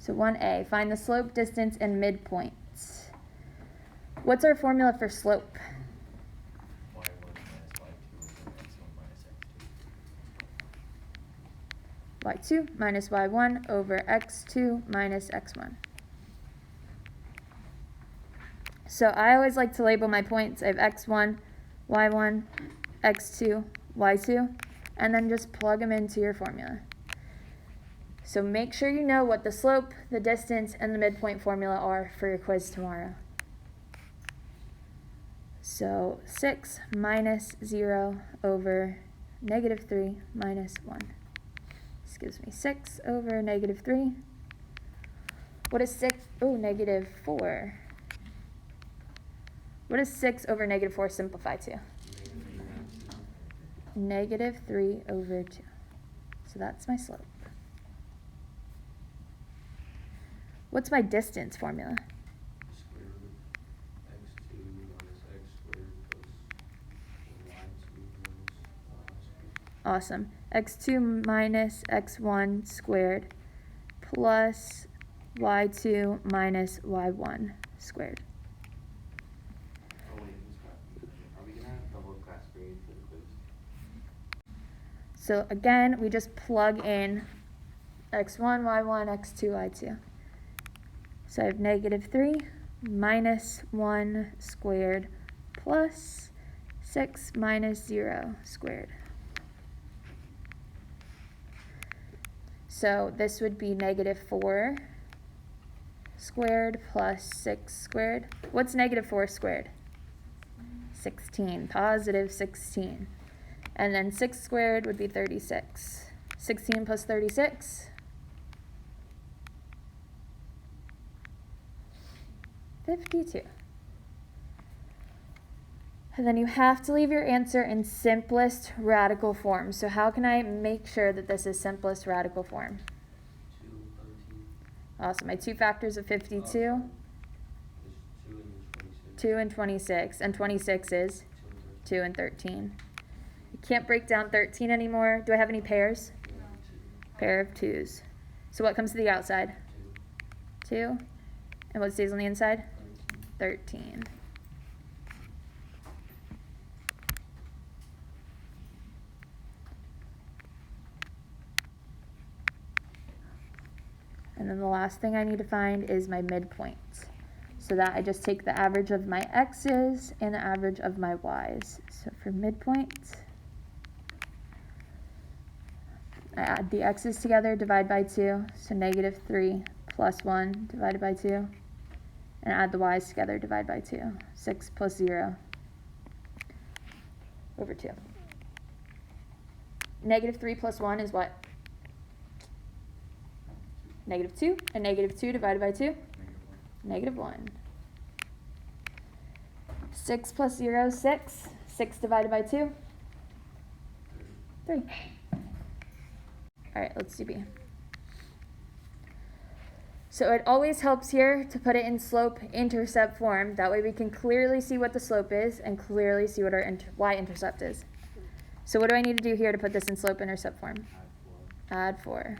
So 1a, find the slope, distance, and midpoints. What's our formula for slope? y1 minus y2 over x2 minus x1. So I always like to label my points. I have x1, y1, x2, y2, and then just plug them into your formula. So make sure you know what the slope, the distance, and the midpoint formula are for your quiz tomorrow. So 6 minus 0 over negative 3 minus 1. This gives me 6 over negative 3. What is 6? Oh, negative 4. What does 6 over negative 4 simplify to? Negative 3 over 2. So that's my slope. What's my distance formula? Square root of x2 minus x squared plus y2 minus y squared. Awesome. x2 minus x1 squared plus y2 minus y1 squared. Oh wait, are we gonna have double class grade for the quiz? So again, we just plug in x1, y1, x2, y2. So I have negative 3 minus 1 squared plus 6 minus 0 squared. So this would be negative 4 squared plus 6 squared. What's negative 4 squared? 16, positive 16. And then 6 squared would be 36. 16 plus 36? 52. And then you have to leave your answer in simplest radical form. So how can I make sure that this is simplest radical form? 2 and 13. Awesome. My two factors of 52? There's 2 and 26. 2 and 26. And 26 is 2 and 13. You can't break down 13 anymore. Do I have any pairs? Pair of 2s. So what comes to the outside? 2. And what stays on the inside? 13. And then the last thing I need to find is my midpoint. So that I just take the average of my x's and the average of my y's. So for midpoint, I add the x's together, divide by 2, so negative 3 plus 1 divided by 2. And add the y's together, divide by 2. 6 plus 0 over 2. Negative 3 plus 1 is what? Negative 2. And negative 2 divided by 2? Negative 1. 6 plus 0 is 6. 6 divided by 2? 3. All right, let's do B. So it always helps here to put it in slope-intercept form. That way we can clearly see what the slope is and clearly see what our y-intercept is. So what do I need to do here to put this in slope-intercept form? Add 4.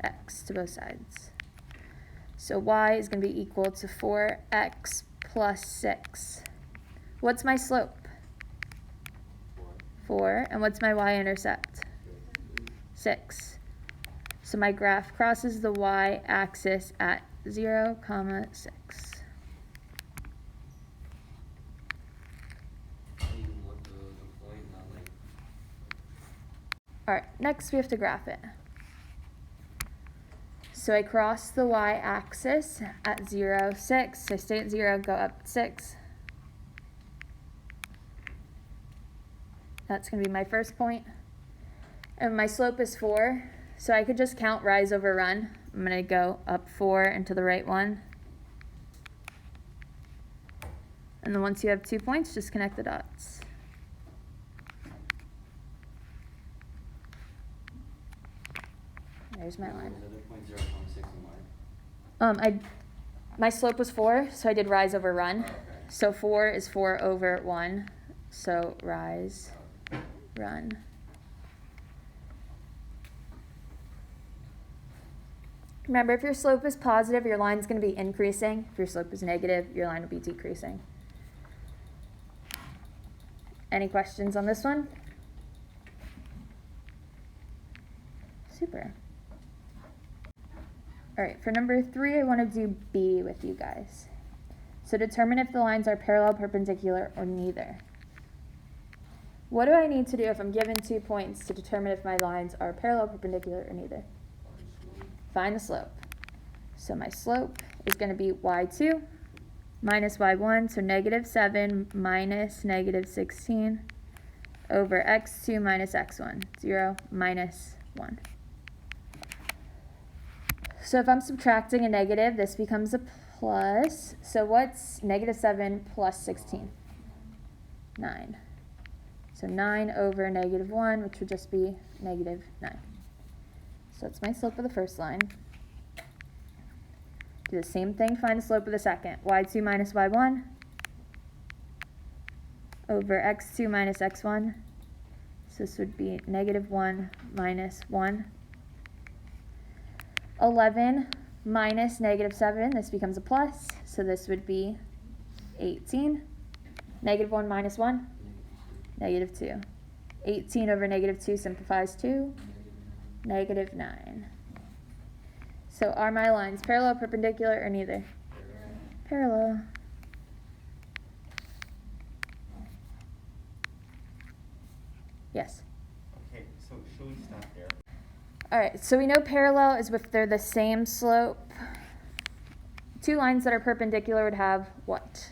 X to both sides. So y is going to be equal to 4x plus 6. What's my slope? 4. And what's my y-intercept? 6. So my graph crosses the y-axis at 0, 6. All right, next we have to graph it. So I cross the y-axis at 0, 6. So stay at 0, go up 6. That's going to be my first point. And my slope is 4. So I could just count rise over run. I'm going to go up 4 and to the right 1. And then once you have 2 points, just connect the dots. There's my line. My slope was 4, so I did rise over run. Okay. So 4 is 4 over 1. So rise, run. Remember, if your slope is positive, your line's going to be increasing. If your slope is negative, your line will be decreasing. Any questions on this one? Super. All right, for number 3, I want to do B with you guys. So determine if the lines are parallel, perpendicular, or neither. What do I need to do if I'm given 2 points to determine if my lines are parallel, perpendicular, or neither? Find the slope. So my slope is going to be y2 minus y1, so negative 7 minus negative 16 over x2 minus x1, 0 minus 1. So if I'm subtracting a negative, this becomes a plus. So what's negative 7 plus 16? 9. So 9 over negative 1, which would just be negative 9. So that's my slope of the first line. Do the same thing, find the slope of the second. y2 minus y1 over x2 minus x1. So this would be negative 1 minus 1. 11 minus negative 7, this becomes a plus, so this would be 18. Negative 1 minus 1, negative 2. 18 over negative 2 simplifies to negative 9. So are my lines parallel, perpendicular, or neither? Parallel. Yes. Okay, so should we stop there? All right, so we know parallel is if they're the same slope. 2 lines that are perpendicular would have what?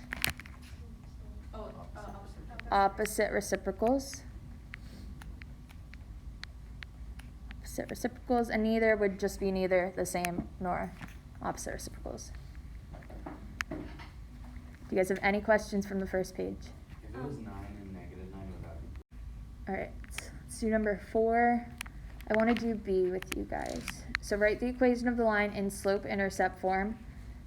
Opposite reciprocals. Opposite reciprocals, and neither would just be neither the same nor opposite reciprocals. Do you guys have any questions from the first page? If it was 9 and negative 9, would that be? All right, let's do number 4. I want to do B with you guys. So write the equation of the line in slope-intercept form.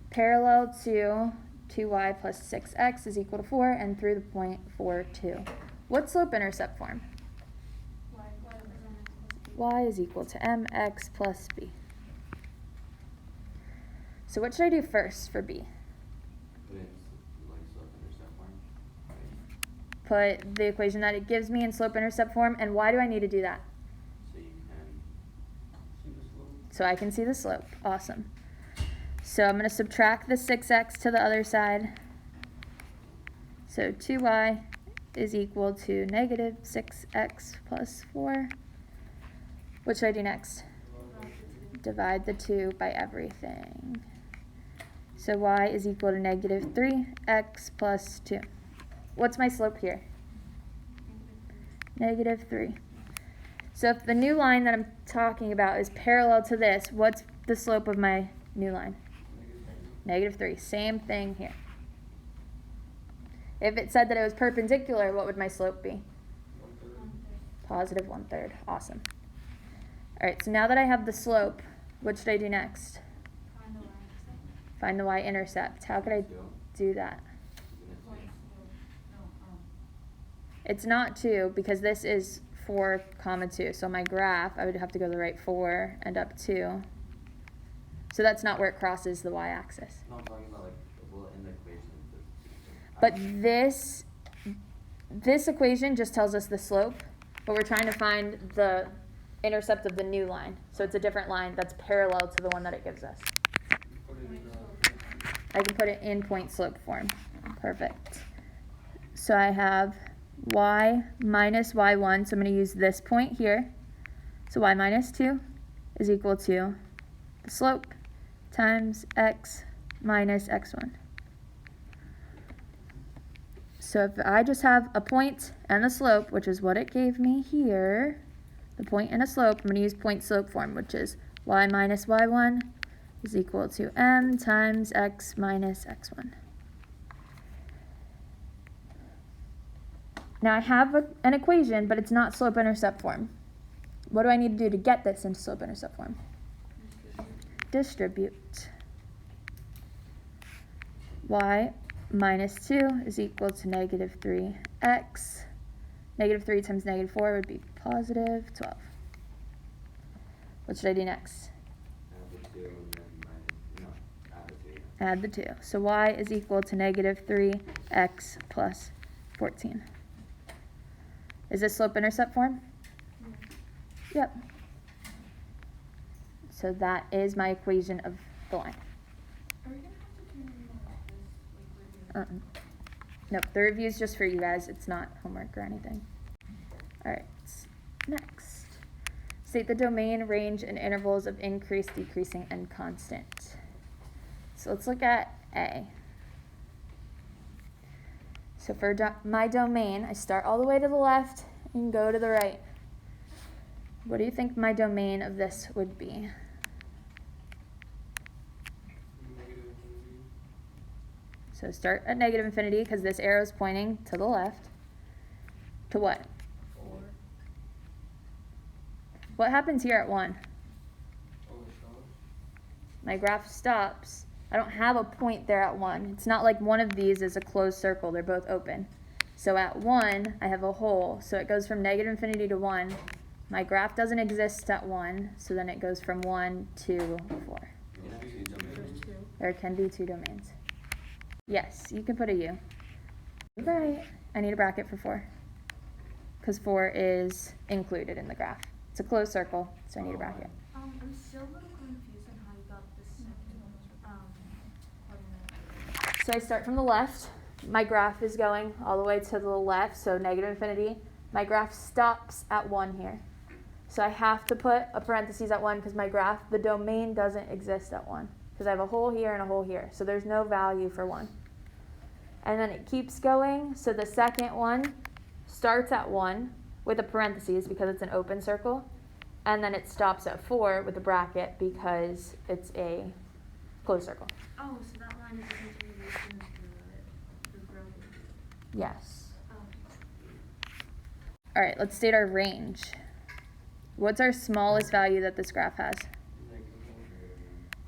Parallel to 2y plus 6x is equal to 4, and through the point 4, 2. What slope-intercept form? Y is equal to mx plus b. So what should I do first for B? Put in like slope-intercept form. Put the equation that it gives me in slope-intercept form, and why do I need to do that? So you can see the slope. So I can see the slope. Awesome. So I'm going to subtract the 6x to the other side. So 2y is equal to negative 6x plus 4. What should I do next? Divide the 2 by everything. So y is equal to negative 3x plus 2. What's my slope here? Negative 3. So if the new line that I'm talking about is parallel to this, what's the slope of my new line? Negative 3. Same thing here. If it said that it was perpendicular, what would my slope be? Positive 1/3. Awesome. All right, so now that I have the slope, what should I do next? Find the y-intercept. How could I do that? It's not 2 because this is 4, 2. So my graph, I would have to go to the right 4 and up 2. So that's not where it crosses the y-axis. No, I'm talking about like, well, in the equation. But this equation just tells us the slope, but we're trying to find the intercept of the new line. So it's a different line that's parallel to the one that it gives us. I can put it in point slope form. Perfect. So I have y minus y1, so I'm going to use this point here. So y minus 2 is equal to the slope times x minus x1. So if I just have a point and the slope, which is what it gave me here, the point and a slope, I'm going to use point slope form, which is y minus y1 is equal to m times x minus x1. Now I have an equation, but it's not slope-intercept form. What do I need to do to get this into slope-intercept form? Distribute. Y minus 2 is equal to negative 3x. Negative 3 times negative 4 would be positive 12. What should I do next? Add the 2 and then add the 2. So y is equal to negative 3x plus 14. Is this slope-intercept form? Yep. So that is my equation of the line. Are we gonna have to turn in this, like we're doing? Nope, the review is just for you guys. It's not homework or anything. All right, next. State the domain, range, and intervals of increase, decreasing, and constant. So let's look at A. So for my domain, I start all the way to the left and go to the right. What do you think my domain of this would be? Negative infinity. So start at negative infinity because this arrow is pointing to the left. To what? 4. What happens here at 1? Oh, it stops. My graph stops. I don't have a point there at 1. It's not like one of these is a closed circle. They're both open. So at 1, I have a hole. So it goes from negative infinity to 1. My graph doesn't exist at 1, so then it goes from 1 to 4. There's 2. There can be 2 domains. Yes, you can put a U. Right. I need a bracket for 4. Because 4 is included in the graph. It's a closed circle, so I need a bracket. I'm still a little confused on how you got the second, coordinate. So I start from the left. My graph is going all the way to the left, so negative infinity. My graph stops at 1 here. So I have to put a parentheses at 1 because my graph, the domain doesn't exist at 1. Because I have a hole here and a hole here. So there's no value for 1. And then it keeps going. So the second one starts at 1 with a parentheses because it's an open circle. And then it stops at 4 with a bracket because it's a closed circle. Oh, so that line is a continuation of the growth. Yes. Oh. All right, let's state our range. What's our smallest value that this graph has?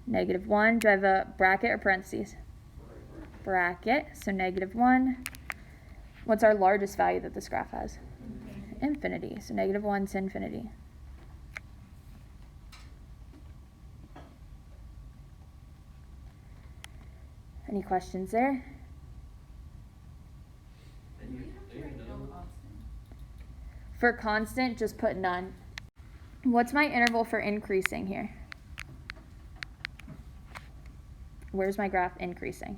Negative 1. -1. Do I have a bracket or parentheses? Bracket, so -1. What's our largest value that this graph has? Infinity, so -1 to infinity. Any questions there? Do we have to write no constant? For constant, just put none. What's my interval for increasing here? Where's my graph increasing?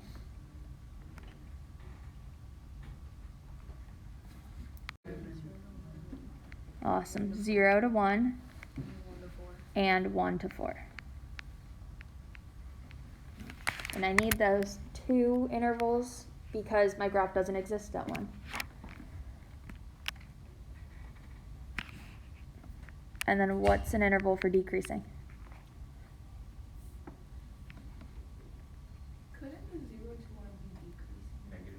Awesome. 0 to 1 and 1 to 4. And I need those 2 intervals because my graph doesn't exist at 1. And then what's an interval for decreasing? Couldn't the 0 to 1 be decreasing?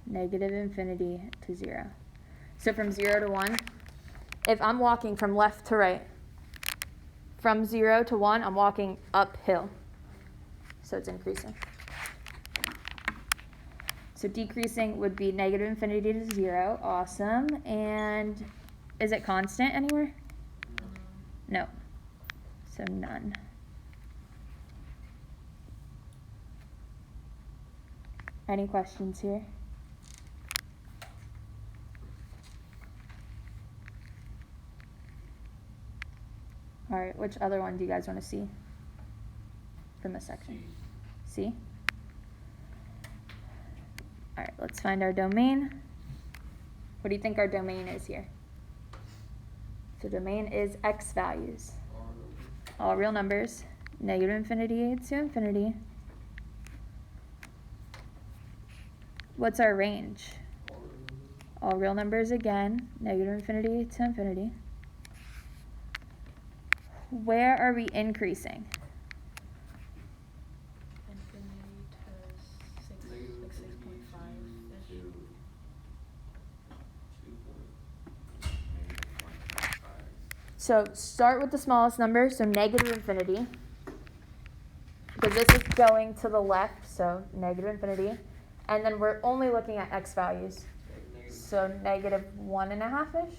Negative infinity to 0. Negative infinity to 0. So from 0 to 1, if I'm walking from left to right, from 0 to 1, I'm walking uphill. So it's increasing. So decreasing would be negative infinity to 0. Awesome. And is it constant anywhere? No. So none. Any questions here? All right, which other one do you guys want to see from this section? C? All right, let's find our domain. What do you think our domain is here? So domain is x values. All real numbers. Negative infinity to infinity. What's our range? All real numbers again. Negative infinity to infinity. Where are we increasing? Infinity to 6, Negative like infinity 6.5-ish. to 2 So start with the smallest number, so negative infinity. Because this is going to the left, so negative infinity. And then we're only looking at x values. So negative 1.5-ish.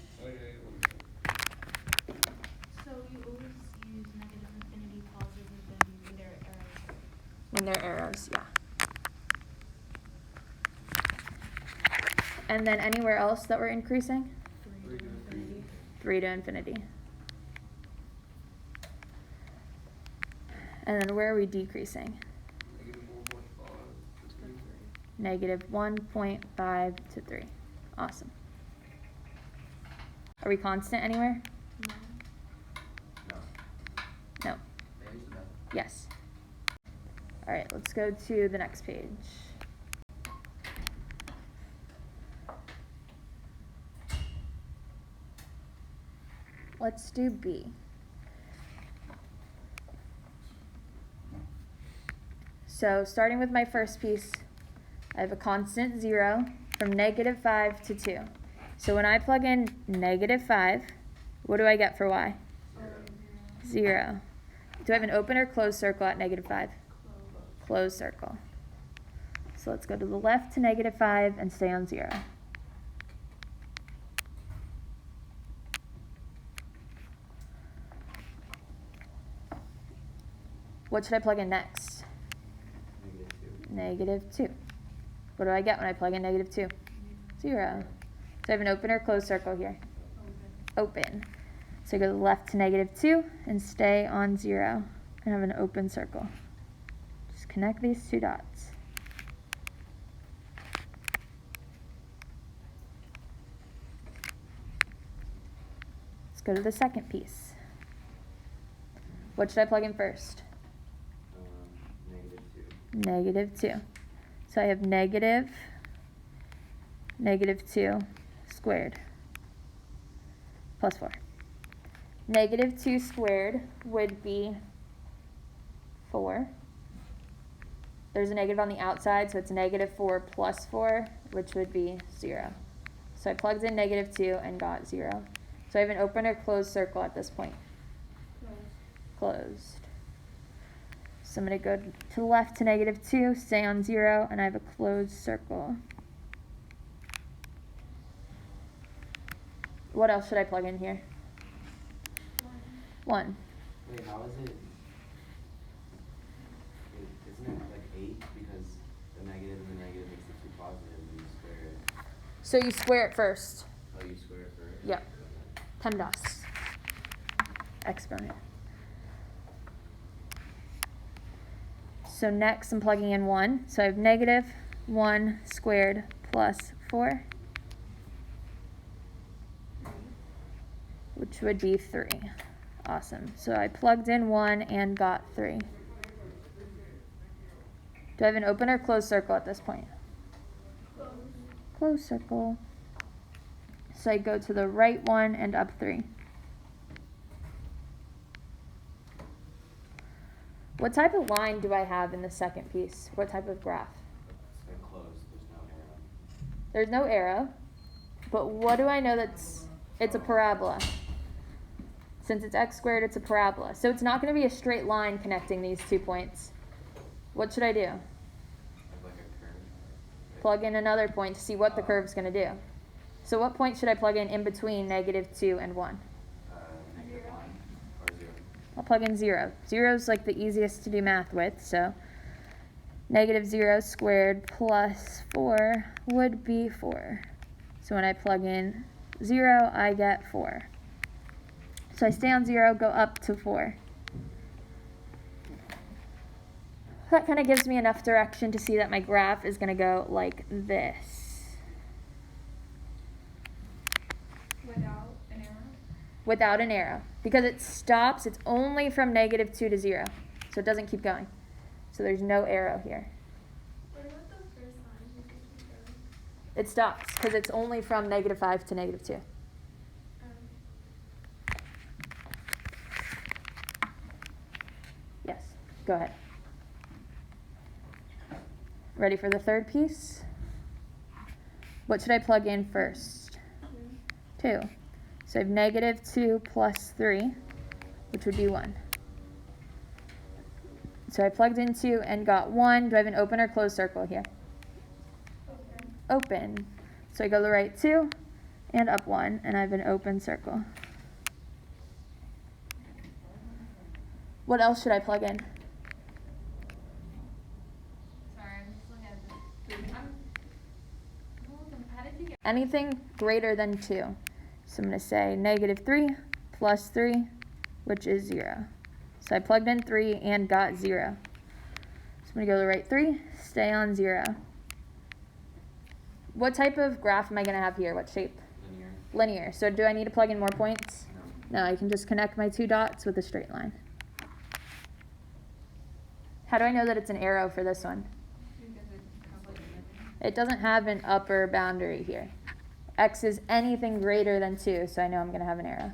So you always use negative infinity, positive, and then their arrows. showing their arrows, yeah. And then anywhere else that we're increasing? 3 to infinity. 3 to infinity. And then where are we decreasing? Negative 1.5 to 3. -1.5 to 3. Awesome. Are we constant anywhere? No. No. They used to know. Yes. All right, let's go to the next page. Let's do B. So starting with my first piece, I have a constant 0 from -5 to 2. So when I plug in -5, what do I get for y? 0. Do I have an open or closed circle at -5? Closed circle. So let's go to the left to -5 and stay on 0. What should I plug in next? -2. What do I get when I plug in -2? 0. So I have an open or closed circle here? Open. So I go to the left to -2 and stay on 0 and have an open circle. Just connect these two dots. Let's go to the second piece. What should I plug in first? -2. So I have -2 squared plus 4. -2 squared would be 4. There's a negative on the outside, so it's -4 plus 4, which would be 0. So I plugged in -2 and got 0. So I have an open or closed circle at this point? Closed. So I'm going to go to the left to -2, stay on 0, and I have a closed circle. What else should I plug in here? 1. Wait, how is it? Isn't it like 8 because the negative and the negative makes the 2 positive and you square it? So you square it first. Oh, you square it first? Yep. PEMDAS. Exponent. So next I'm plugging in 1. So I have -1 squared plus 4, which would be 3. Awesome. So I plugged in 1 and got 3. Do I have an open or closed circle at this point? Closed circle. So I go to the right 1 and up 3. What type of line do I have in the second piece? What type of graph? It's like closed, there's no arrow. There's no arrow, but what do I know it's a parabola? Since it's x squared, it's a parabola. So it's not going to be a straight line connecting these 2 points. What should I do? Like a curve. Plug in another point to see what the curve's going to do. So what point should I plug in between -2 and 1? -1 or 0. I'll plug in 0. 0 is like the easiest to do math with, so -0 squared plus 4 would be 4. So when I plug in 0, I get 4. So I stay on 0, go up to 4. That kind of gives me enough direction to see that my graph is going to go like this. Without an arrow? Without an arrow. Because it stops, it's only from -2 to 0. So it doesn't keep going. So there's no arrow here. What about the first line? You just keep going. It stops because it's only from -5 to -2. Yes, go ahead. Ready for the third piece? What should I plug in first? 2. So I have -2 plus 3, which would be 1. So I plugged in 2 and got 1. Do I have an open or closed circle here? Open. So I go to the right 2 and up 1, and I have an open circle. What else should I plug in? anything greater than 2. So I'm going to say -3 plus 3, which is 0. So I plugged in 3 and got 0. So I'm going to go to the right 3, stay on 0. What type of graph am I going to have here? What shape? Linear. Linear. So do I need to plug in more points? No. No, I can just connect my 2 dots with a straight line. How do I know that it's an arrow for this one? It doesn't have an upper boundary here. X is anything greater than 2, so I know I'm going to have an arrow.